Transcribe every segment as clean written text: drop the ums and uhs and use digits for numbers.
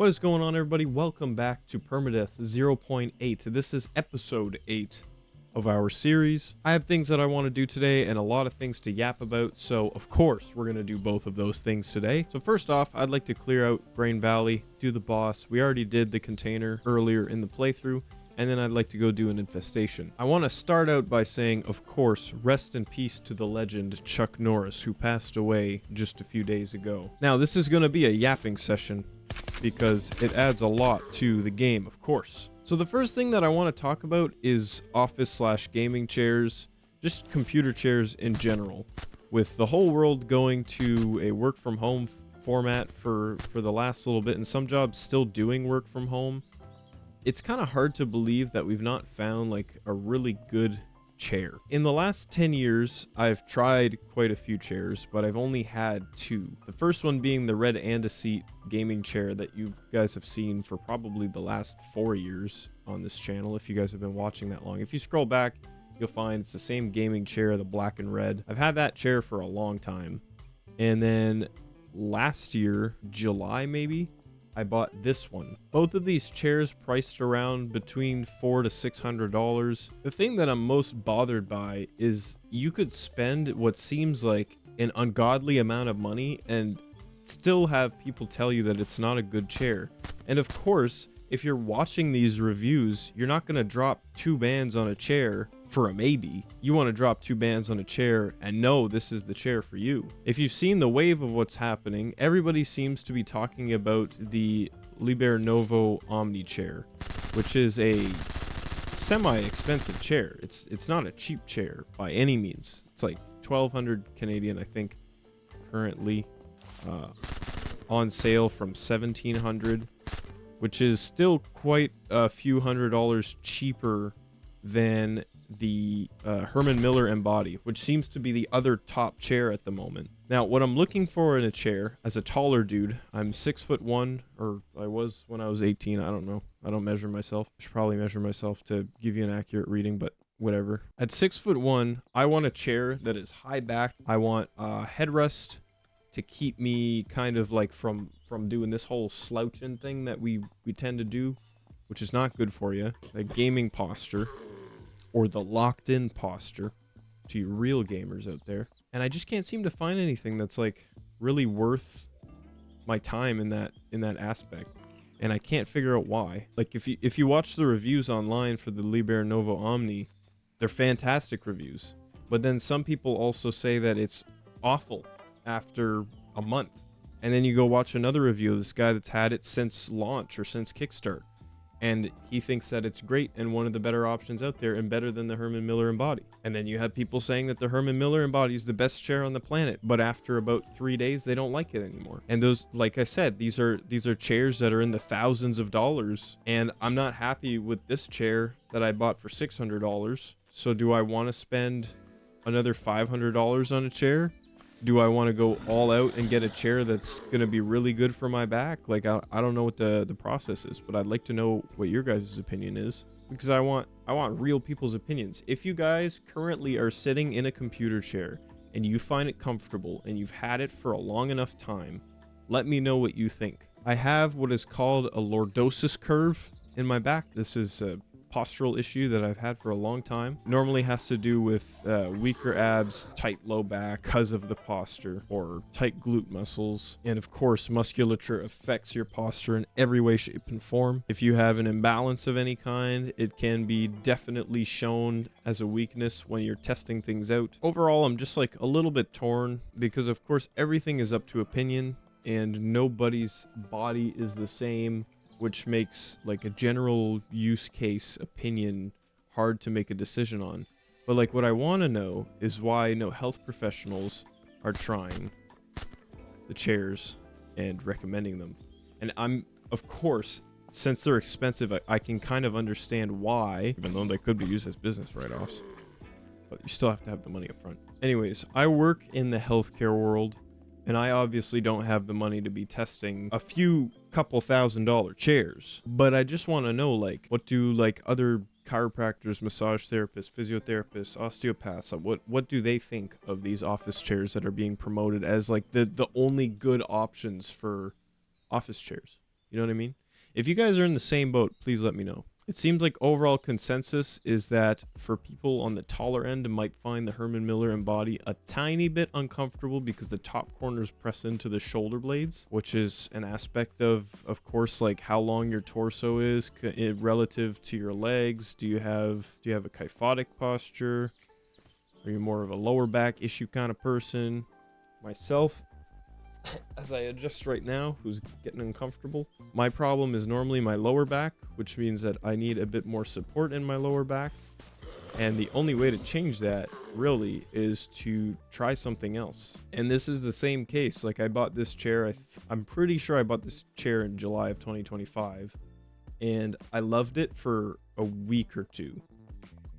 What is going on, everybody? Welcome back to Permadeath 0.8. This is episode 8 of our series. I have things that I want to do today and a lot of things to yap about, so of course we're going to do both of those things today. So first off, I'd like to clear out Grain Valley, do the boss. We already did the container earlier in the playthrough, and then I'd like to go do an infestation. I want to start out by saying, of course, rest in peace to the legend Chuck Norris, who passed away just a few days ago. Now, this is going to be a yapping session because it adds a lot to the game, of course. So the first thing that I want to talk about is office/gaming chairs, just computer chairs in general. With the whole world going to a work from home format for the last little bit, and some jobs still doing work from home, it's kind of hard to believe that we've not found like a really good chair. In the last 10 years, I've tried quite a few chairs, but I've only had two. The first one being the red and-a-seat gaming chair that you guys have seen for probably the last 4 years on this channel, if you guys have been watching that long. If you scroll back, you'll find it's the same gaming chair, the black and red. I've had that chair for a long time. And then last year, July maybe, I bought this one. Both of these chairs priced around between $400 to $600. The thing that I'm most bothered by is you could spend what seems like an ungodly amount of money and still have people tell you that it's not a good chair. And of course, if you're watching these reviews, you're not going to drop 2 bands on a chair for a maybe. You want to drop 2 bands on a chair and know this is the chair for you. If you've seen the wave of what's happening, everybody seems to be talking about the Lenovo Omni chair, which is a semi-expensive chair. It's not a cheap chair by any means. It's like 1,200 Canadian, I think, currently on sale from 1,700, which is still quite a few $100s cheaper than the Herman Miller Embody, which seems to be the other top chair at the moment. Now, what I'm looking for in a chair, as a taller dude, I'm 6'1", or I was when I was 18. I don't know. I don't measure myself. I should probably measure myself to give you an accurate reading, but whatever. At 6'1", I want a chair that is high back. I want a headrest to keep me kind of like from doing this whole slouching thing that we tend to do, which is not good for you. The gaming posture, or the locked-in posture, to you real gamers out there. And I just can't seem to find anything that's like really worth my time in that aspect. And I can't figure out why. Like if you watch the reviews online for the Lenovo Omni, they're fantastic reviews. But then some people also say that it's awful after a month. And then you go watch another review of this guy that's had it since launch or since Kickstart, and he thinks that it's great and one of the better options out there and better than the Herman Miller Embody. And then you have people saying that the Herman Miller Embody is the best chair on the planet, but after about 3 days they don't like it anymore. And those, like I said, these are chairs that are in the thousands of dollars, and I'm not happy with this chair that I bought for $600. So do I want to spend another $500 on a chair? Do I want to go all out and get a chair that's going to be really good for my back? Like, I don't know what the process is, but I'd like to know what your guys' opinion is, because I want real people's opinions. If you guys currently are sitting in a computer chair and you find it comfortable and you've had it for a long enough time, let me know what you think. I have what is called a lordosis curve in my back. This is a postural issue that I've had for a long time. Normally has to do with weaker abs, tight low back because of the posture, or tight glute muscles. And of course, musculature affects your posture in every way, shape, and form. If you have an imbalance of any kind, it can be definitely shown as a weakness when you're testing things out. Overall, I'm just like a little bit torn because of course everything is up to opinion and nobody's body is the same, which makes like a general use case opinion hard to make a decision on. But like what I want to know is why no health professionals are trying the chairs and recommending them. And I'm, of course, since they're expensive, I can kind of understand why, even though they could be used as business write-offs, but you still have to have the money up front. Anyways, I work in the healthcare world, and I obviously don't have the money to be testing a few couple $1,000 chairs. But I just want to know, like, what do like other chiropractors, massage therapists, physiotherapists, osteopaths, what do they think of these office chairs that are being promoted as like the only good options for office chairs? You know what I mean? If you guys are in the same boat, please let me know. It seems like overall consensus is that for people on the taller end might find the Herman Miller Embody a tiny bit uncomfortable because the top corners press into the shoulder blades, which is an aspect of course, like how long your torso is relative to your legs. Do you have a kyphotic posture? Are you more of a lower back issue kind of person? Myself, as I adjust right now, who's getting uncomfortable. My problem is normally my lower back, which means that I need a bit more support in my lower back. And the only way to change that really is to try something else. And this is the same case. Like I bought this chair. I'm pretty sure I bought this chair in July of 2025, and I loved it for a week or two.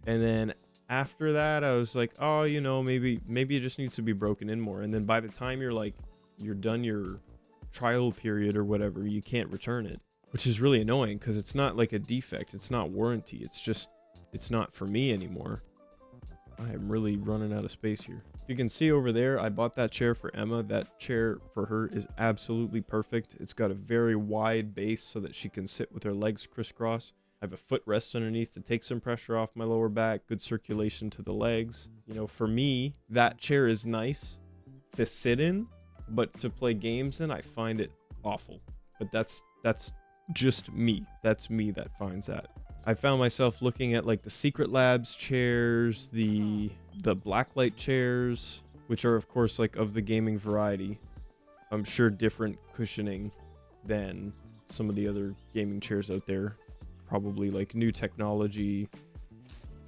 And then after that, I was like, oh, you know, maybe it just needs to be broken in more. And then by the time you're done your trial period or whatever, you can't return it, which is really annoying because it's not like a defect, it's not warranty, it's not for me anymore. I am really running out of space here. You can see over there, I bought that chair for Emma. That chair for her is absolutely perfect. It's got a very wide base so that she can sit with her legs crisscross. I have a footrest underneath to take some pressure off my lower back, good circulation to the legs. You know, for me, that chair is nice to sit in, but to play games in, I find it awful. But that's just me. That's me that finds that. I found myself looking at like the Secret Labs chairs, the blacklight chairs, which are of course like of the gaming variety. I'm sure different cushioning than some of the other gaming chairs out there. Probably like new technology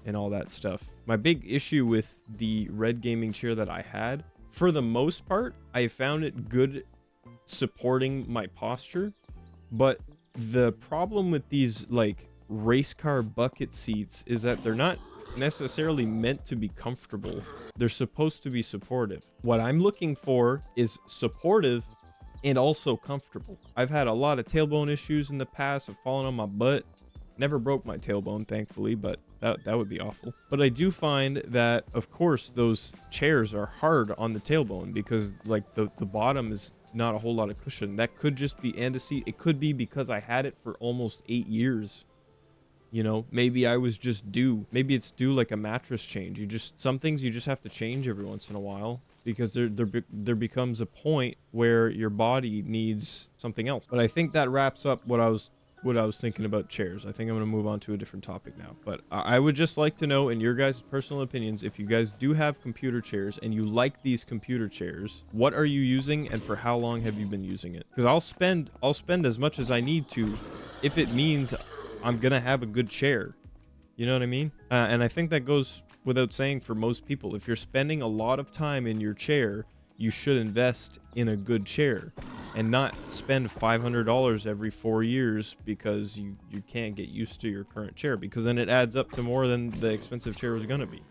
and all that stuff. My big issue with the red gaming chair that I had, for the most part, I found it good supporting my posture, but the problem with these like race car bucket seats is that they're not necessarily meant to be comfortable. They're supposed to be supportive. What I'm looking for is supportive and also comfortable. I've had a lot of tailbone issues in the past. I've fallen on my butt. Never broke my tailbone, thankfully, but that would be awful. But I do find that, of course, those chairs are hard on the tailbone because like the bottom is not a whole lot of cushion. That could just be and a seat. It could be because I had it for almost 8 years. You know, maybe I was just due. Maybe it's due like a mattress change. Some things you just have to change every once in a while because there becomes a point where your body needs something else. But I think that wraps up what I was thinking about chairs. I think I'm going to move on to a different topic now. But I would just like to know, in your guys' personal opinions, if you guys do have computer chairs and you like these computer chairs, what are you using and for how long have you been using it? Because I'll spend as much as I need to if it means I'm going to have a good chair. You know what I mean? And I think that goes without saying for most people. If you're spending a lot of time in your chair, you should invest in a good chair and not spend $500 every 4 years because you can't get used to your current chair, because then it adds up to more than the expensive chair was going to be.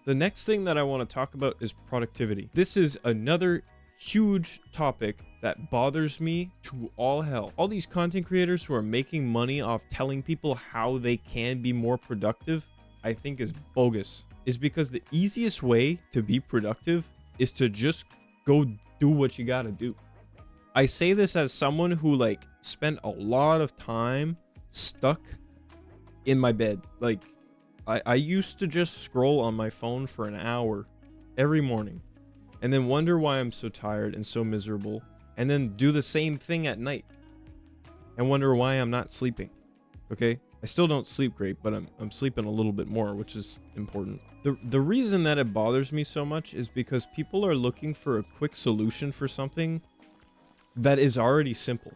The next thing that I want to talk about is productivity. This is another huge topic that bothers me to all hell. All these content creators who are making money off telling people how they can be more productive, I think is bogus. Is because the easiest way to be productive is to just go do what you gotta do. I say this as someone who like spent a lot of time stuck in my bed. Like I used to just scroll on my phone for an hour every morning and then wonder why I'm so tired and so miserable, and then do the same thing at night and wonder why I'm not sleeping. Okay? I still don't sleep great, but I'm sleeping a little bit more, which is important. The reason that it bothers me so much is because people are looking for a quick solution for something that is already simple.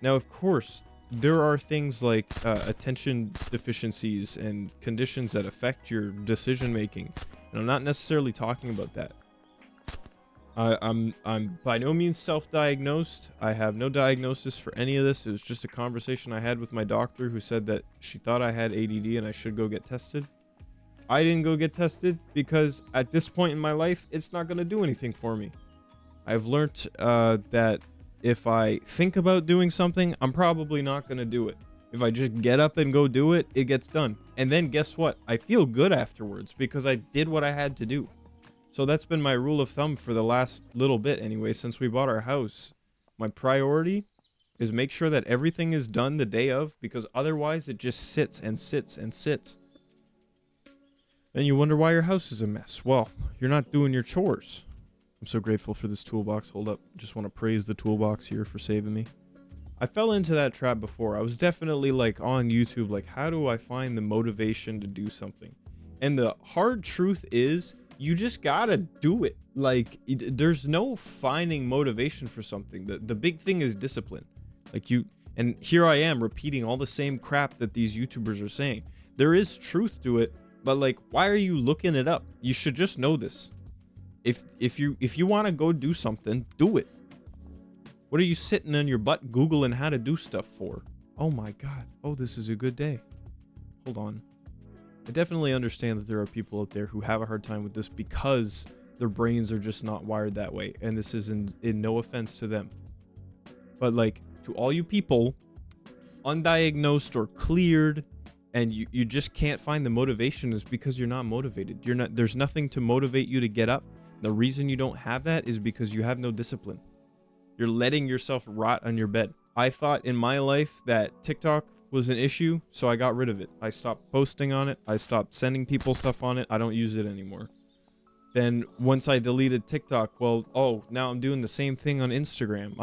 Now, of course, there are things like attention deficiencies and conditions that affect your decision making, and I'm not necessarily talking about that. I'm by no means self-diagnosed. I have no diagnosis for any of this. It was just a conversation I had with my doctor, who said that she thought I had ADD and I should go get tested. I didn't go get tested because at this point in my life, it's not going to do anything for me. I've learned that if I think about doing something, I'm probably not going to do it. If I just get up and go do it, it gets done. And then guess what? I feel good afterwards because I did what I had to do. So that's been my rule of thumb for the last little bit anyway, since we bought our house. My priority is make sure that everything is done the day of, because otherwise it just sits and sits and sits. Then you wonder why your house is a mess. Well, you're not doing your chores. I'm so grateful for this toolbox. Hold up. Just want to praise the toolbox here for saving me. I fell into that trap before. I was definitely like on YouTube, like, how do I find the motivation to do something? And the hard truth is, you just gotta do it. Like, there's no finding motivation for something. The big thing is discipline. Like, and here I am repeating all the same crap that these YouTubers are saying. There is truth to it, but like, why are you looking it up? You should just know this. If you want to go do something, do it. What are you sitting on your butt Googling how to do stuff for? Oh my God. Oh, this is a good day. Hold on. I definitely understand that there are people out there who have a hard time with this because their brains are just not wired that way. And this is in no offense to them. But like, to all you people, undiagnosed or cleared, and you just can't find the motivation, is because you're not motivated. There's nothing to motivate you to get up. The reason you don't have that is because you have no discipline. You're letting yourself rot on your bed. I thought in my life that TikTok was an issue, so I got rid of it. I stopped posting on it. I stopped sending people stuff on it. I don't use it anymore. Then once I deleted TikTok, well, oh, now I'm doing the same thing on Instagram.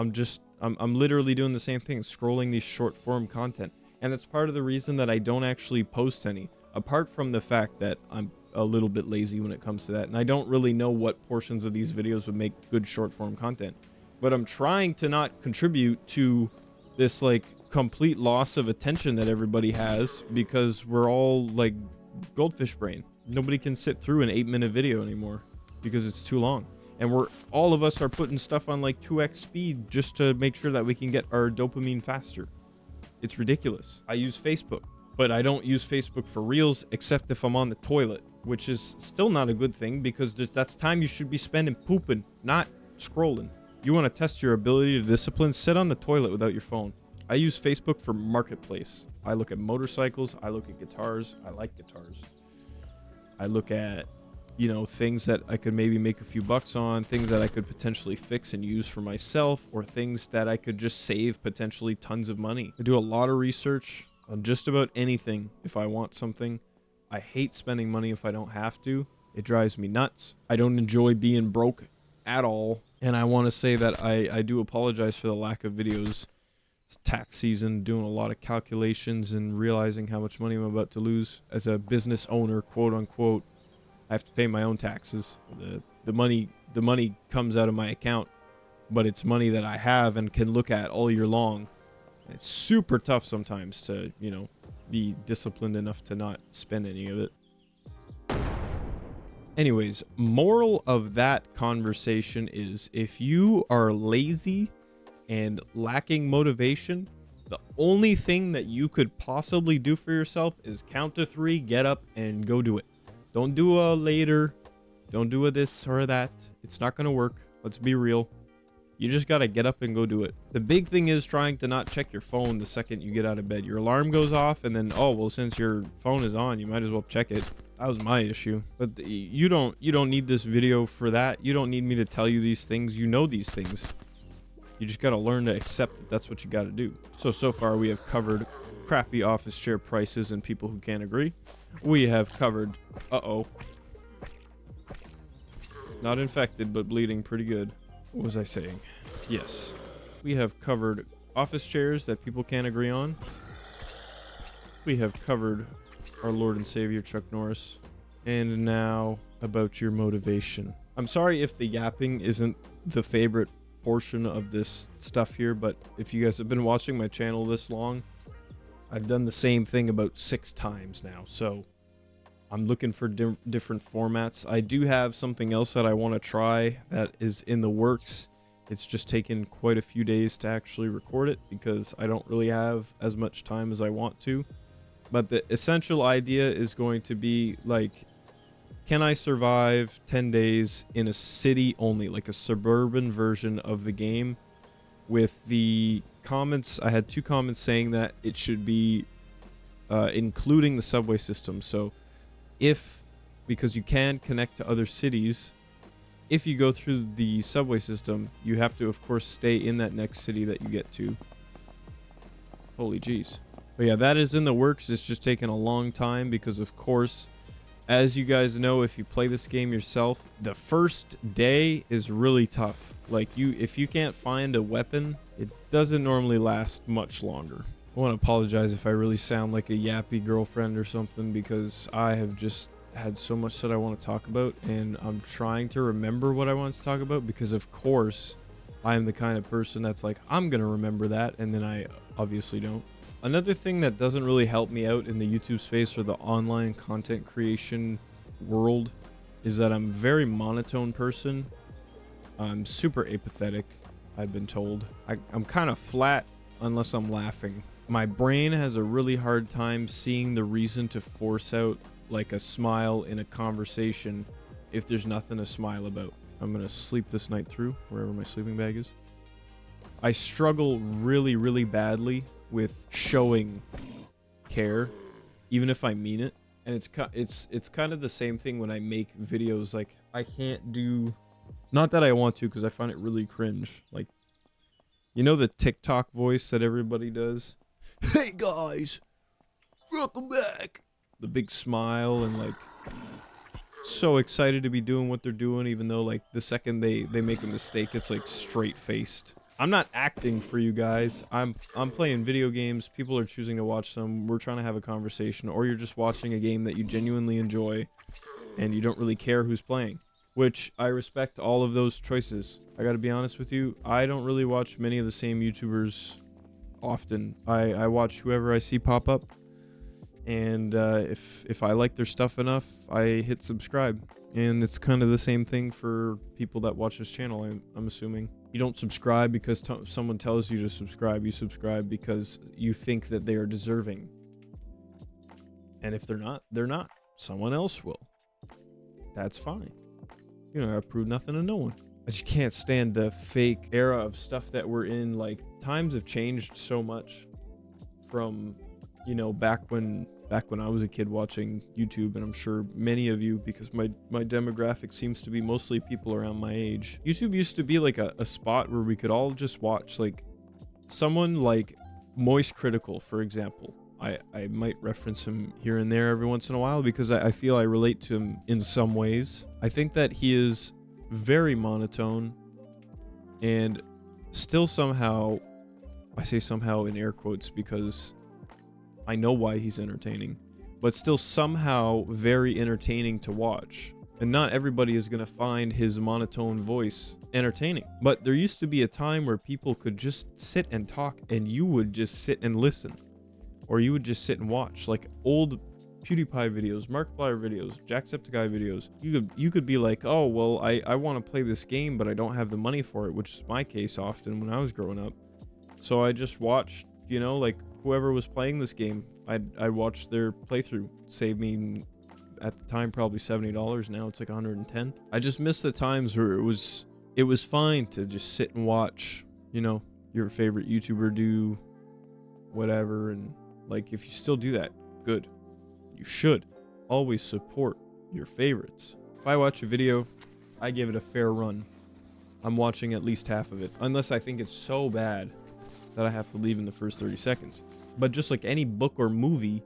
I'm literally doing the same thing, scrolling these short form content. And it's part of the reason that I don't actually post any, apart from the fact that I'm a little bit lazy when it comes to that. And I don't really know what portions of these videos would make good short form content. But I'm trying to not contribute to this like complete loss of attention that everybody has, because we're all like goldfish brain. Nobody can sit through an 8-minute video anymore because it's too long. And all of us are putting stuff on like 2x speed just to make sure that we can get our dopamine faster. It's ridiculous. I use Facebook, but I don't use Facebook for reels except if I'm on the toilet, which is still not a good thing, because that's time you should be spending pooping, not scrolling. You want to test your ability to discipline? Sit on the toilet without your phone. I use Facebook for marketplace. I look at motorcycles. I look at guitars. I like guitars. I look at, things that I could maybe make a few bucks on, things that I could potentially fix and use for myself, or things that I could just save potentially tons of money. I do a lot of research on just about anything if I want something. I hate spending money if I don't have to. It drives me nuts. I don't enjoy being broke at all. And I want to say that I do apologize for the lack of videos. It's tax season, doing a lot of calculations and realizing how much money I'm about to lose as a business owner, quote unquote. I have to pay my own taxes. The money comes out of my account, but it's money that I have and can look at all year long. And it's super tough sometimes to, be disciplined enough to not spend any of it. Anyways, moral of that conversation is, if you are lazy and lacking motivation, the only thing that you could possibly do for yourself is count to 3, get up, and go do it. Don't do a later. Don't do a this or that. It's not going to work. Let's be real. You just got to get up and go do it. The big thing is trying to not check your phone the second you get out of bed. Your alarm goes off, and then, oh, well, since your phone is on, you might as well check it. That was my issue. But you don't need this video for that. You don't need me to tell you these things. You know these things. You just got to learn to accept that that's what you got to do. So far we have covered crappy office chair prices and people who can't agree. We have covered, not infected, but bleeding pretty good. What was I saying? Yes. We have covered office chairs that people can't agree on. We have covered our Lord and Savior, Chuck Norris. And now about your motivation. I'm sorry if the yapping isn't the favorite portion of this stuff here, but if you guys have been watching my channel this long, I've done the same thing about 6 times now, so I'm looking for different formats. I do have something else that I want to try that is in the works. It's just taken quite a few days to actually record it because I don't really have as much time as I want to. But the essential idea is going to be like, can I survive 10 days in a city only, like a suburban version of the game? With the comments, I had 2 comments saying that it should be including the subway system. So because you can connect to other cities, if you go through the subway system, you have to, of course, stay in that next city that you get to. Holy jeez. But yeah, that is in the works. It's just taken a long time because, of course, as you guys know, if you play this game yourself, the first day is really tough. Like, if you can't find a weapon, it doesn't normally last much longer. I want to apologize if I really sound like a yappy girlfriend or something, because I have just had so much that I want to talk about, and I'm trying to remember what I want to talk about, because of course I am the kind of person that's like, I'm gonna remember that, and then I obviously don't. Another thing that doesn't really help me out in the YouTube space or the online content creation world is that I'm a very monotone person. I'm super apathetic, I've been told. I'm kind of flat unless I'm laughing. My brain has a really hard time seeing the reason to force out like a smile in a conversation if there's nothing to smile about. I'm gonna sleep this night through, wherever my sleeping bag is. I struggle really, really badly with showing care, even if I mean it. And it's kind of the same thing when I make videos. Like, I can't do, not that I want to, because I find it really cringe. Like, you know the TikTok voice that everybody does? Hey guys, welcome back. The big smile and like so excited to be doing what they're doing, even though like the second they make a mistake, it's like straight faced. I'm not acting for you guys. I'm playing video games. People are choosing to watch them. We're trying to have a conversation, or you're just watching a game that you genuinely enjoy and you don't really care who's playing, which I respect all of those choices. I got to be honest with you, I don't really watch many of the same YouTubers often. I watch whoever I see pop up, and if I like their stuff enough, I hit subscribe. And it's kind of the same thing for people that watch this channel. I'm assuming you don't subscribe because someone tells you to subscribe. You subscribe because you think that they are deserving, and if they're not, they're not. Someone else will. That's fine. You know, I prove nothing to no one. I just can't stand the fake era of stuff that we're in. Like, times have changed so much from, you know, back when I was a kid watching YouTube, and I'm sure many of you, because my demographic seems to be mostly people around my age. YouTube used to be like a spot where we could all just watch, like, someone like Moist Critical, for example. I might reference him here and there every once in a while because I feel I relate to him in some ways. I think that he is very monotone and still somehow, I say somehow in air quotes because I know why he's entertaining, but still somehow very entertaining to watch. And not everybody is going to find his monotone voice entertaining. But there used to be a time where people could just sit and talk and you would just sit and listen. Or you would just sit and watch, like old PewDiePie videos, Markiplier videos, Jacksepticeye videos. You could be like, oh, well, I want to play this game, but I don't have the money for it, which is my case often when I was growing up. So I just watched, you know, like whoever was playing this game, I watched their playthrough. Saved me, at the time, probably $70. Now it's like $110. I just miss the times where it was fine to just sit and watch, you know, your favorite YouTuber do whatever. And like, if you still do that, good. You should always support your favorites. If I watch a video, I give it a fair run. I'm watching at least half of it, unless I think it's so bad that I have to leave in the first 30 seconds. But just like any book or movie,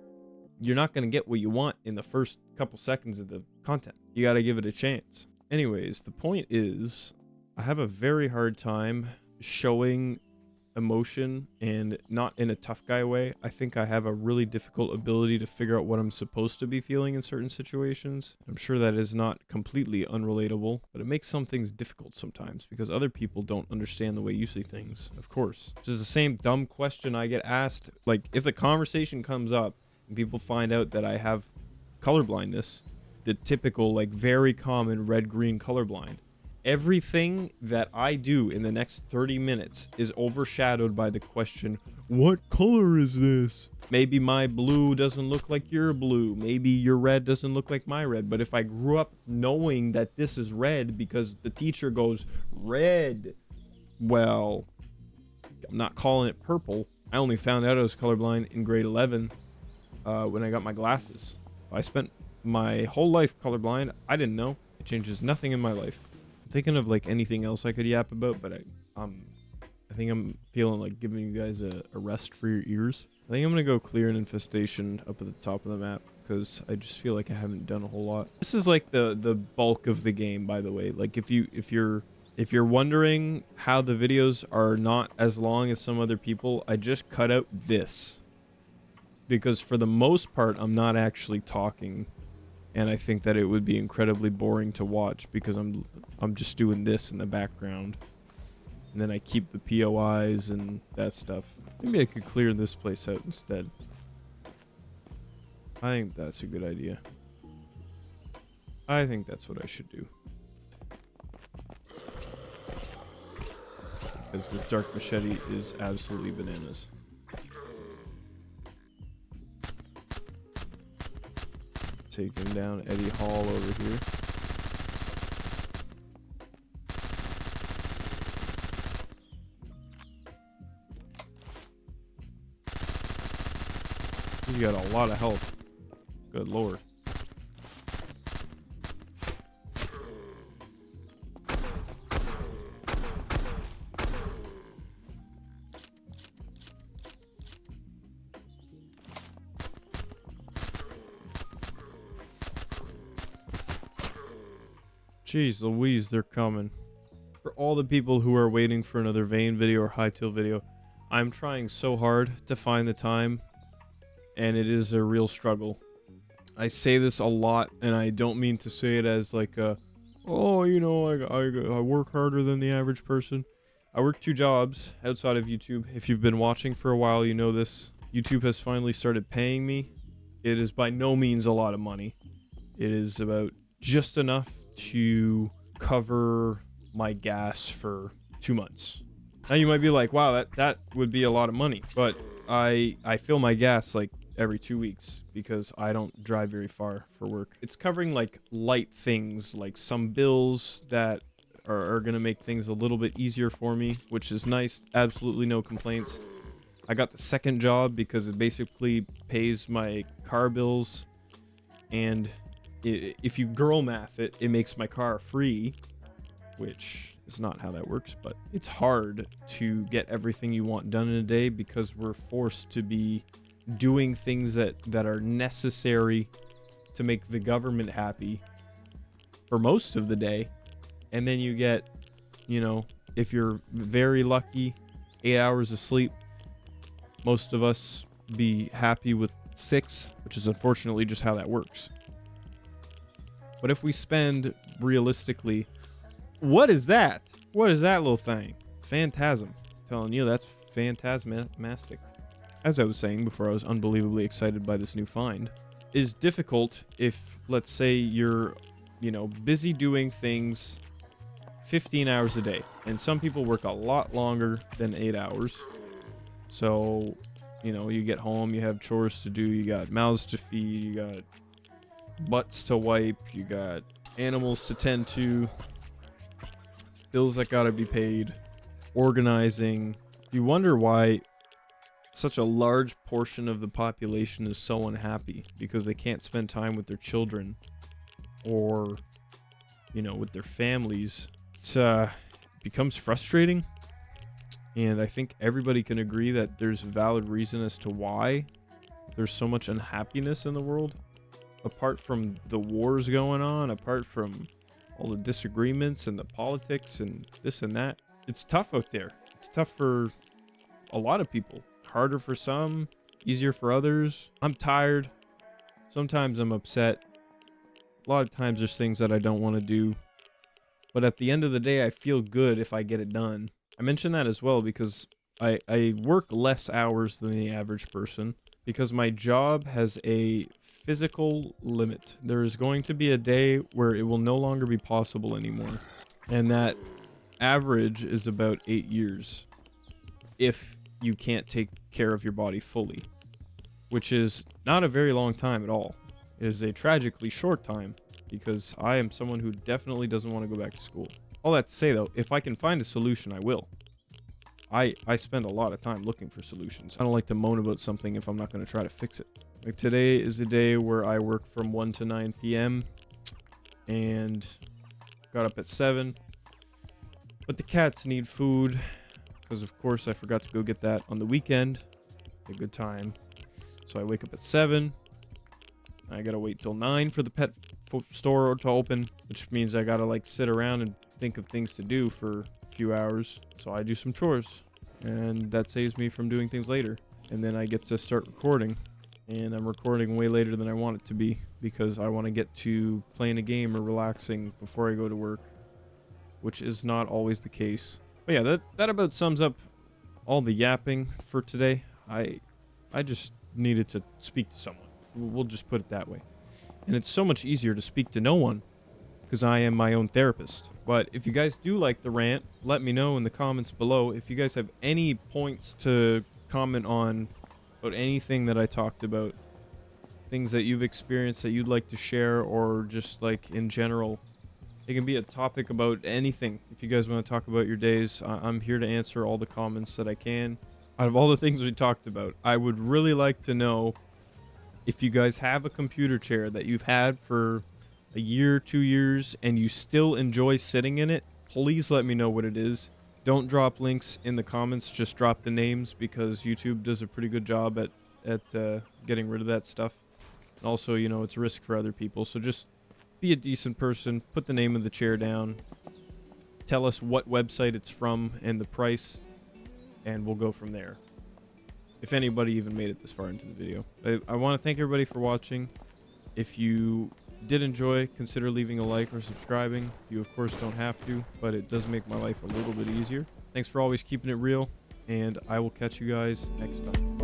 you're not going to get what you want in the first couple seconds of the content. You got to give it a chance. Anyways, the point is, I have a very hard time showing emotion, and not in a tough guy way. I think I have a really difficult ability to figure out what I'm supposed to be feeling in certain situations. I'm sure that is not completely unrelatable, but it makes some things difficult sometimes because other people don't understand the way you see things, of course. Which is the same dumb question I get asked. Like, if the conversation comes up and people find out that I have color blindness, the typical, like, very common red-green colorblind, everything that I do in the next 30 minutes is overshadowed by the question, what color is this? Maybe my blue doesn't look like your blue. Maybe your red doesn't look like my red. But if I grew up knowing that this is red because the teacher goes, red, well, I'm not calling it purple. I only found out I was colorblind in grade 11 when I got my glasses. I spent my whole life colorblind. I didn't know. It changes nothing in my life. thinking of like anything else I could yap about, but I think I'm feeling like giving you guys a rest for your ears. I think I'm gonna go clear an infestation up at the top of the map because I just feel like I haven't done a whole lot. This is like the bulk of the game, by the way. Like if you're wondering how the videos are not as long as some other people, I just cut out this because for the most part I'm not actually talking, and I think that it would be incredibly boring to watch because I'm just doing this in the background. And then I keep the POIs and that stuff. Maybe I could clear this place out instead. I think that's a good idea. I think that's what I should do. Because this dark machete is absolutely bananas. Taking down Eddie Hall over here. He's got a lot of health. Good lord. Jeez Louise, they're coming. For all the people who are waiting for another Vane video or Hightail video, I'm trying so hard to find the time, and it is a real struggle. I say this a lot, and I don't mean to say it as like a, oh, you know, I work harder than the average person. I work 2 jobs outside of YouTube. If you've been watching for a while, you know this. YouTube has finally started paying me. It is by no means a lot of money. It is about just enough to cover my gas for 2 months. Now you might be like, wow, that would be a lot of money, but I fill my gas like every 2 weeks because I don't drive very far for work. It's covering like light things, like some bills that are gonna make things a little bit easier for me, which is nice. Absolutely no complaints. I got the second job because it basically pays my car bills, and if you girl math it, it makes my car free, which is not how that works, but it's hard to get everything you want done in a day because we're forced to be doing things that are necessary to make the government happy for most of the day. And then you get, you know, if you're very lucky, 8 hours of sleep. Most of us be happy with 6, which is unfortunately just how that works. But if we spend realistically, what is that? What is that little thing? Phantasm. I'm telling you, that's phantasmastic. As I was saying before, I was unbelievably excited by this new find. Is difficult if, let's say, you're, you know, busy doing things 15 hours a day. And some people work a lot longer than 8 hours. So, you know, you get home, you have chores to do, you got mouths to feed, you got butts to wipe, you got animals to tend to, bills that gotta be paid, organizing. You wonder why such a large portion of the population is so unhappy because they can't spend time with their children or, you know, with their families. It becomes frustrating, and I think everybody can agree that there's a valid reason as to why there's so much unhappiness in the world. Apart from the wars going on, apart from all the disagreements and the politics and this and that, it's tough out there. It's tough for a lot of people. Harder for some, easier for others. I'm tired. Sometimes I'm upset. A lot of times there's things that I don't want to do. But at the end of the day, I feel good if I get it done. I mention that as well because I work less hours than the average person because my job has a physical limit. There is going to be a day where it will no longer be possible anymore. And that average is about 8 years if you can't take care of your body fully, which is not a very long time at all. It is a tragically short time because I am someone who definitely doesn't want to go back to school. All that to say though, if I can find a solution, I will. I spend a lot of time looking for solutions. I don't like to moan about something if I'm not going to try to fix it. Like today is a day where I work from 1 to 9 p.m. and got up at 7. But the cats need food because, of course, I forgot to go get that on the weekend. A good time. So I wake up at 7. I gotta wait till 9 for the pet store to open, which means I gotta like sit around and think of things to do for a few hours. So I do some chores, and that saves me from doing things later. And then I get to start recording, and I'm recording way later than I want it to be because I want to get to playing a game or relaxing before I go to work, which is not always the case. But yeah, that about sums up all the yapping for today. I just needed to speak to someone. We'll just put it that way. And it's so much easier to speak to no one because I am my own therapist. But if you guys do like the rant, let me know in the comments below. If you guys have any points to comment on about anything that I talked about, things that you've experienced that you'd like to share, or just like in general, it can be a topic about anything. If you guys want to talk about your days, I'm here to answer all the comments that I can. Out of all the things we talked about, I would really like to know if you guys have a computer chair that you've had for a year, 2 years, and you still enjoy sitting in it. Please let me know what it is. Don't drop links in the comments, just drop the names, because YouTube does a pretty good job at getting rid of that stuff. And also, you know, it's a risk for other people. So just be a decent person, put the name of the chair down, tell us what website it's from and the price, and we'll go from there. If anybody even made it this far into the video. I want to thank everybody for watching. If you did enjoy, consider leaving a like or subscribing. You of course don't have to, but it does make my life a little bit easier. Thanks for always keeping it real, and I will catch you guys next time.